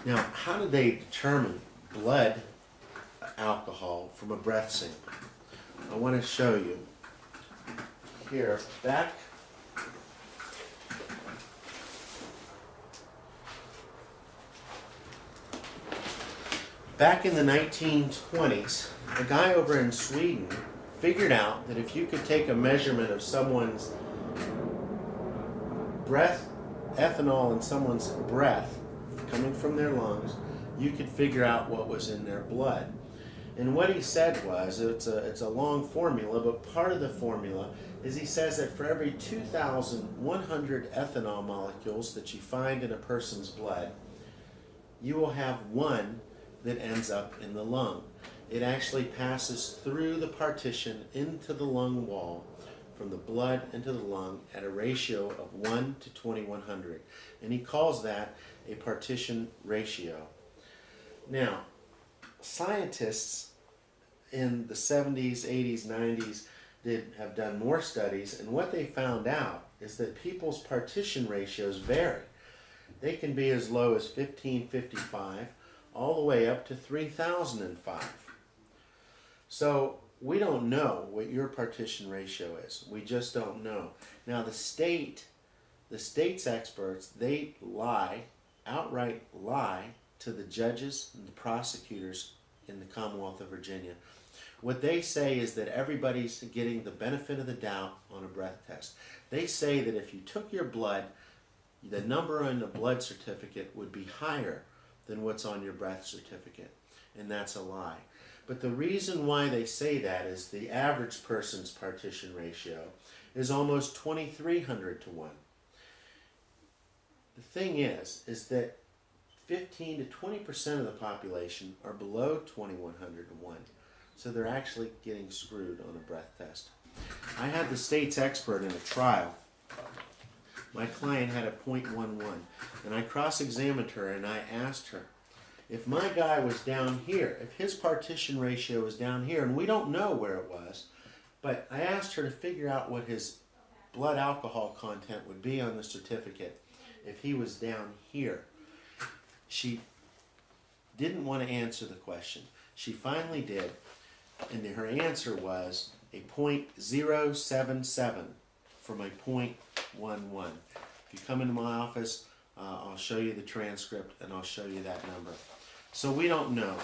Now, how do they determine blood alcohol from a breath sample? I want to show you here. Back in the 1920s, a guy over in Sweden figured out that if you could take a measurement of someone's breath, ethanol in someone's breath coming from their lungs, you could figure out what was in their blood. And what he said was, it's a long formula, but part of the formula is he says that for every 2,100 ethanol molecules that you find in a person's blood, you will have one that ends up in the lung. It actually passes through the partition into the lung wall, from the blood into the lung at a ratio of 1 to 2,100. And he calls that a partition ratio. Now, scientists in the 70s, 80s, 90s have done more studies, and what they found out is that people's partition ratios vary. They can be as low as 1555 all the way up to 3005. So we don't know what your partition ratio is. We just don't know. Now the state's experts, they outright lie to the judges and the prosecutors in the Commonwealth of Virginia. What they say is that everybody's getting the benefit of the doubt on a breath test. They say that if you took your blood, the number on the blood certificate would be higher than what's on your breath certificate, and that's a lie. But the reason why they say that is the average person's partition ratio is almost 2,300 to 1. The thing is that 15 to 20% of the population are below 2,100 to 1. So they're actually getting screwed on a breath test. I had the state's expert in a trial. My client had a .11, and I cross-examined her and I asked her, if my guy was down here, if his partition ratio was down here, and we don't know where it was, but I asked her to figure out what his blood alcohol content would be on the certificate if he was down here. She didn't want to answer the question. She finally did, and her answer was a .077 from a .11. If you come into my office, I'll show you the transcript and I'll show you that number. So we don't know.